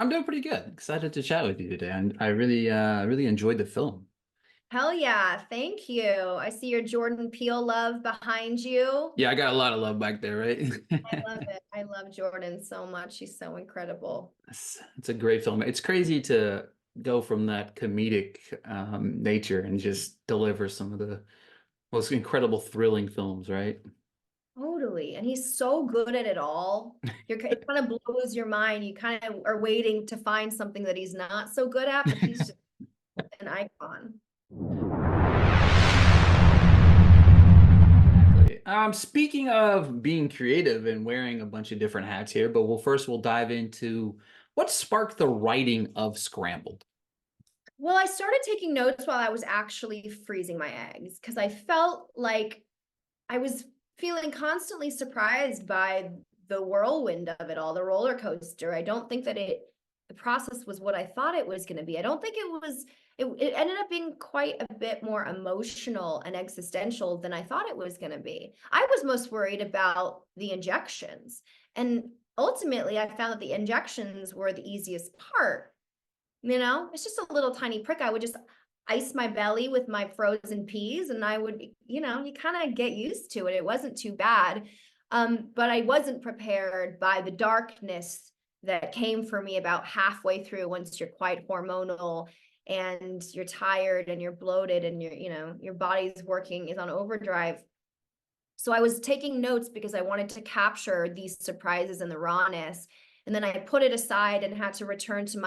I'm doing pretty good. Excited to chat with you today. And I really enjoyed the film. Hell yeah, thank you. I see your Jordan Peele love behind you. Yeah, I got a lot of love back there, right? I love it. I love Jordan so much. He's so incredible. It's a great film. It's crazy to go from that comedic nature and just deliver some of the most incredible, thrilling films, right? Totally. And he's so good at it all. It kind of blows your mind. You kind of are waiting to find something that he's not so good at, but he's just an icon. Exactly. Speaking of being creative and wearing a bunch of different hats here, but we'll dive into what sparked the writing of Scrambled. Well, I started taking notes while I was actually freezing my eggs because I felt like I was feeling constantly surprised by the whirlwind of it all, the roller coaster. I don't think that the process was what I thought it was going to be. I don't think it ended up being quite a bit more emotional and existential than I thought it was going to be. I was most worried about the injections. And ultimately, I found that the injections were the easiest part. It's just a little tiny prick. I would just ice my belly with my frozen peas and I would, you kind of get used to it. It wasn't too bad. But I wasn't prepared by the darkness that came for me about halfway through once you're quite hormonal and you're tired and you're bloated and your body's working is on overdrive. So I was taking notes because I wanted to capture these surprises and the rawness. And then I put it aside and had to return to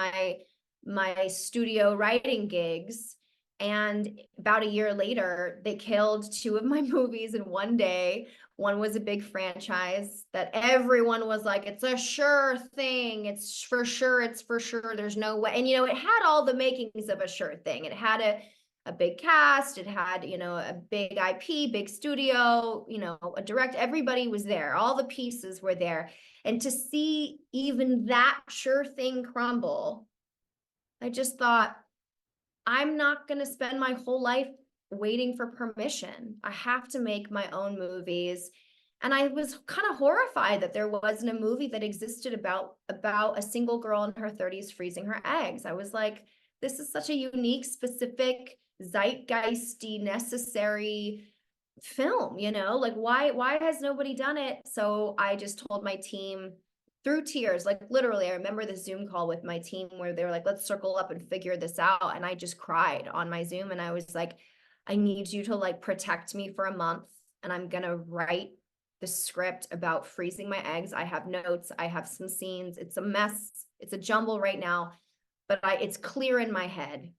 my studio writing gigs. And about a year later, they killed two of my movies in one day. One was a big franchise that everyone was like, it's a sure thing. It's for sure. It's for sure. There's no way. And, it had all the makings of a sure thing. It had a big cast. It had, a big IP, big studio, a direct, everybody was there. All the pieces were there. And to see even that sure thing crumble, I just thought, I'm not going to spend my whole life waiting for permission. I have to make my own movies. And I was kind of horrified that there wasn't a movie that existed about a single girl in her 30s freezing her eggs. I was like, this is such a unique, specific, zeitgeisty, necessary film, like why has nobody done it? So I just told my team through tears, like literally, I remember the Zoom call with my team where they were like, let's circle up and figure this out. And I just cried on my Zoom and I was like, I need you to like protect me for a month and I'm going to write the script about freezing my eggs. I have notes. I have some scenes. It's a mess. It's a jumble right now, but it's clear in my head.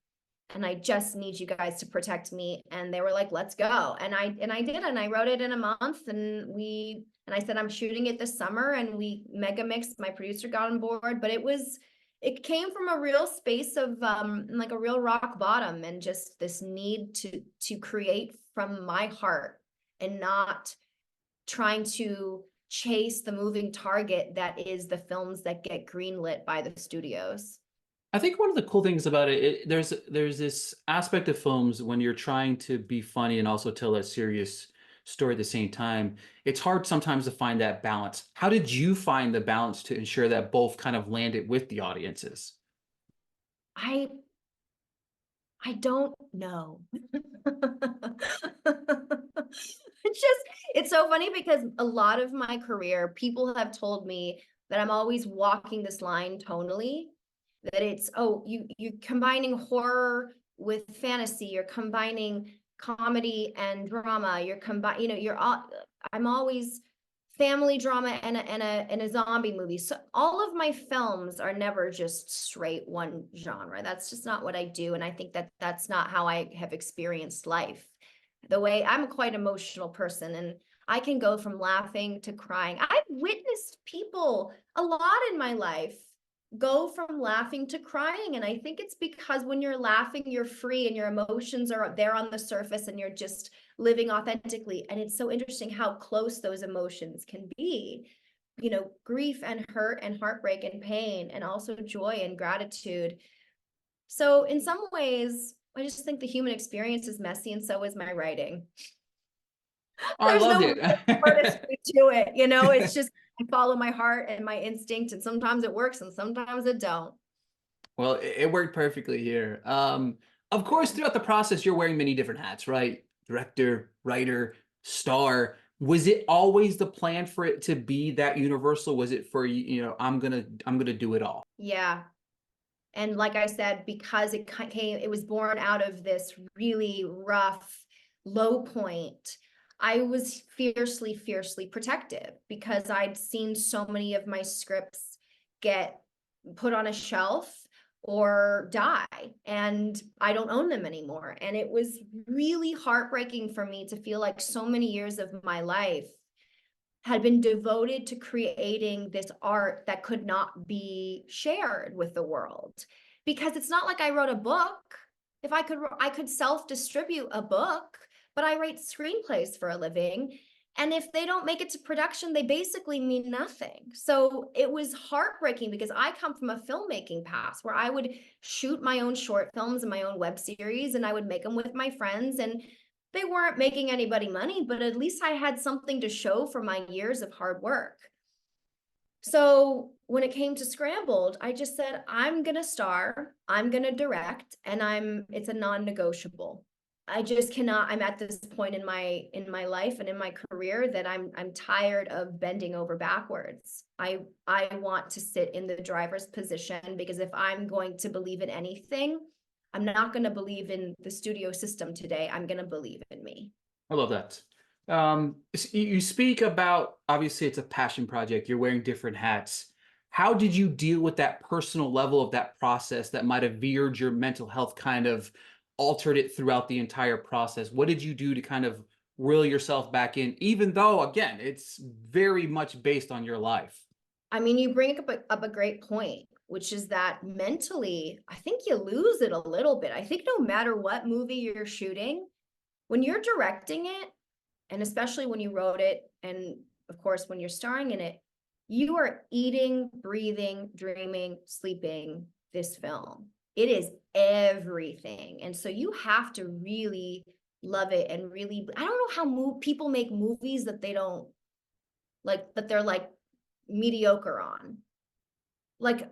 And I just need you guys to protect me. And they were like, let's go. And I did, and I wrote it in a month and I said, I'm shooting it this summer and we mega mixed, my producer got on board, but it came from a real space of like a real rock bottom and just this need to create from my heart and not trying to chase the moving target that is the films that get greenlit by the studios. I think one of the cool things about there's this aspect of films when you're trying to be funny and also tell a serious story at the same time. It's hard sometimes to find that balance. How did you find the balance to ensure that both kind of landed with the audiences? I I don't know. It's so funny because a lot of my career, people have told me that I'm always walking this line tonally, that it's, oh, you're combining horror with fantasy, you're combining comedy and drama, I'm always family drama and a zombie movie. So all of my films are never just straight one genre. That's just not what I do. And I think that that's not how I have experienced life. The way I'm a quite emotional person and I can go from laughing to crying. I've witnessed people a lot in my life go from laughing to crying. And I think it's because when you're laughing, you're free and your emotions are there on the surface and you're just living authentically. And it's so interesting how close those emotions can be, grief and hurt and heartbreak and pain, and also joy and gratitude. So in some ways, I just think the human experience is messy, and so is my writing. Oh, I There's loved no it. artistry to it, it's just I follow my heart and my instinct, and sometimes it works and sometimes it don't. Well, it worked perfectly here. Of course, throughout the process, you're wearing many different hats, right? Director, writer, star. Was it always the plan for it to be that universal? Was it for I'm gonna do it all? Yeah. And like I said, because it was born out of this really rough low point, I was fiercely, fiercely protective because I'd seen so many of my scripts get put on a shelf or die, and I don't own them anymore. And it was really heartbreaking for me to feel like so many years of my life had been devoted to creating this art that could not be shared with the world. Because it's not like I wrote a book. If I could self-distribute a book, but I write screenplays for a living. And if they don't make it to production, they basically mean nothing. So it was heartbreaking because I come from a filmmaking past where I would shoot my own short films and my own web series, and I would make them with my friends, and they weren't making anybody money, but at least I had something to show for my years of hard work. So when it came to Scrambled, I just said, I'm gonna star, I'm gonna direct, and it's a non-negotiable. I just cannot, I'm at this point in my life and in my career that I'm tired of bending over backwards. I want to sit in the driver's position, because if I'm going to believe in anything, I'm not going to believe in the studio system today. I'm going to believe in me. I love that. You speak about, obviously it's a passion project. You're wearing different hats. How did you deal with that personal level of that process that might have veered your mental health, kind of altered it throughout the entire process? What did you do to kind of reel yourself back in, even though, again, it's very much based on your life? I mean, you bring up a great point, which is that mentally, I think you lose it a little bit. I think no matter what movie you're shooting, when you're directing it, and especially when you wrote it, and of course, when you're starring in it, you are eating, breathing, dreaming, sleeping this film. It is everything. And so you have to really love it and really, I don't know how people make movies that they don't like, that they're like mediocre on. Like,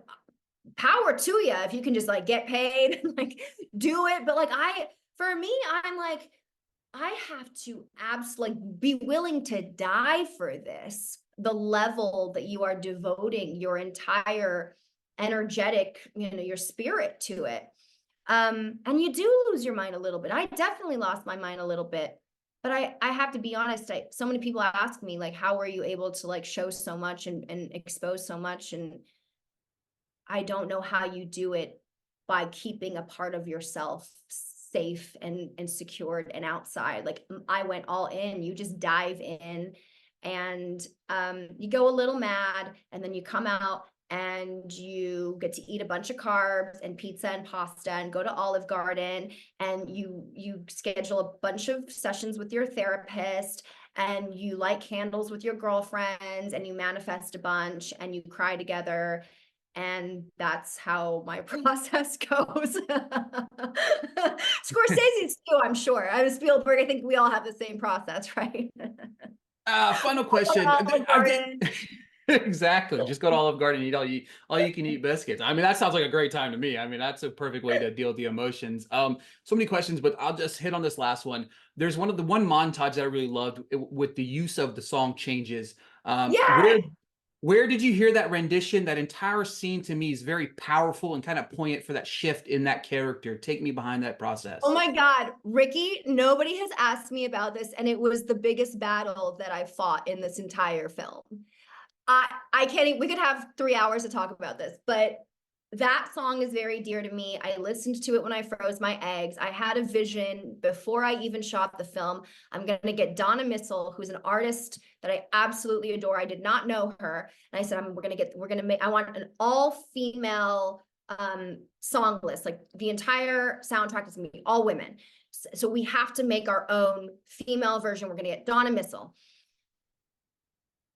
power to you if you can just like get paid and like do it. But like for me, I'm like, I have to absolutely be willing to die for this. The level that you are devoting your entire energetic, your spirit to it. And you do lose your mind a little bit. I definitely lost my mind a little bit. But I have to be honest, so many people ask me, like, how were you able to like show so much and expose so much? And I don't know how you do it by keeping a part of yourself safe and secured and outside. Like, I went all in. You just dive in, and you go a little mad, and then you come out and you get to eat a bunch of carbs and pizza and pasta and go to Olive Garden, and you schedule a bunch of sessions with your therapist, and you light candles with your girlfriends, and you manifest a bunch, and you cry together. And that's how my process goes. Scorsese's too, I'm sure. I was Spielberg. I think we all have the same process, right? Final question. Olive Garden. Exactly. Just go to Olive Garden and eat all you can eat biscuits. I mean, that sounds like a great time to me. I mean, that's a perfect way to deal with the emotions. So many questions, but I'll just hit on this last one. There's one montage that I really loved with the use of the song Changes. Yeah. Where did you hear that rendition? That entire scene to me is very powerful and kind of poignant for that shift in that character. Take me behind that Oh process. my God, Ricky, nobody has asked me about this, and it was the biggest battle that I fought in this entire film. I can't even, we could have 3 hours to talk about this, but that song is very dear to me. I listened to it when I froze my eggs. I had a vision before I even shot the film. I'm going to get Donna Missel, who's an artist that I absolutely adore. I did not know her. And I said, I want an all-female song list. Like, the entire soundtrack is going to be all women. So we have to make our own female version. We're going to get Donna Missel.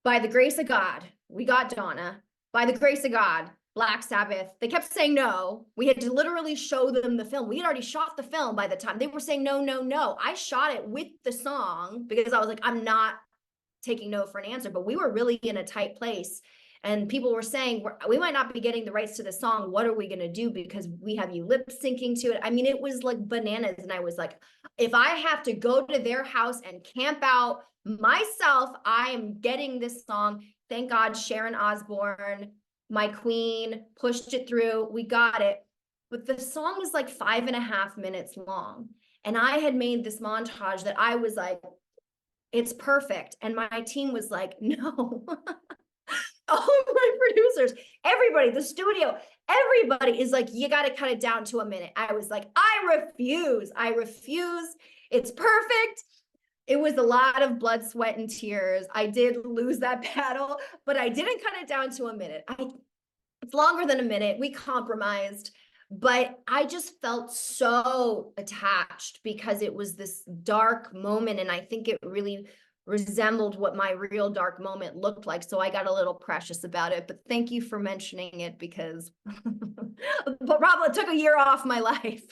By the grace of God, we got Donna. By the grace of God, Black Sabbath. They kept saying no. We had to literally show them the film. We had already shot the film by the time they were saying no, no, no. I shot it with the song because I was like, I'm not taking no for an answer. But we were really in a tight place. And people were saying, we might not be getting the rights to the song. What are we going to do? Because we have you lip syncing to it. I mean, it was like bananas. And I was like, if I have to go to their house and camp out myself, I am getting this song. Thank God Sharon Osbourne, my queen, pushed it through. We got it. But the song is like 5.5 minutes long. And I had made this montage that I was like, it's perfect. And my team was like, no. All my producers, everybody, the studio, everybody is like, you got to cut it down to a minute. I was like, I refuse. I refuse. It's perfect. It was a lot of blood, sweat, and tears. I did lose that battle, but I didn't cut it down to a minute. It's longer than a minute. We compromised, but I just felt so attached because it was this dark moment. And I think it really resembled what my real dark moment looked like. So I got a little precious about it, but thank you for mentioning it because but probably took a year off my life.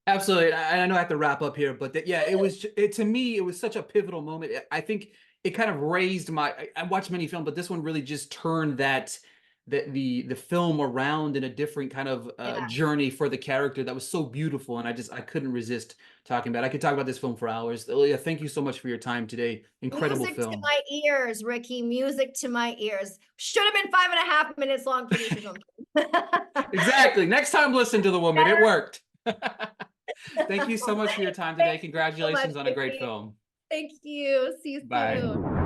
Absolutely. I know I have to wrap up here, but yeah, it was to me, it was such a pivotal moment. I think it kind of raised I watched many films, but this one really just turned the film around in a different kind of Yeah. journey for the character that was so beautiful. And I couldn't resist talking about it. I could talk about this film for hours. Leah, thank you so much for your time today. Incredible Music to film. my ears, Ricky. Music to my ears. Should have been 5.5 minutes long, producers. Exactly. Next time, listen to the woman. It worked. Thank you so much for your time today. Thank you so much, Congratulations on a great Ricky. film. Thank you. See you Bye. soon.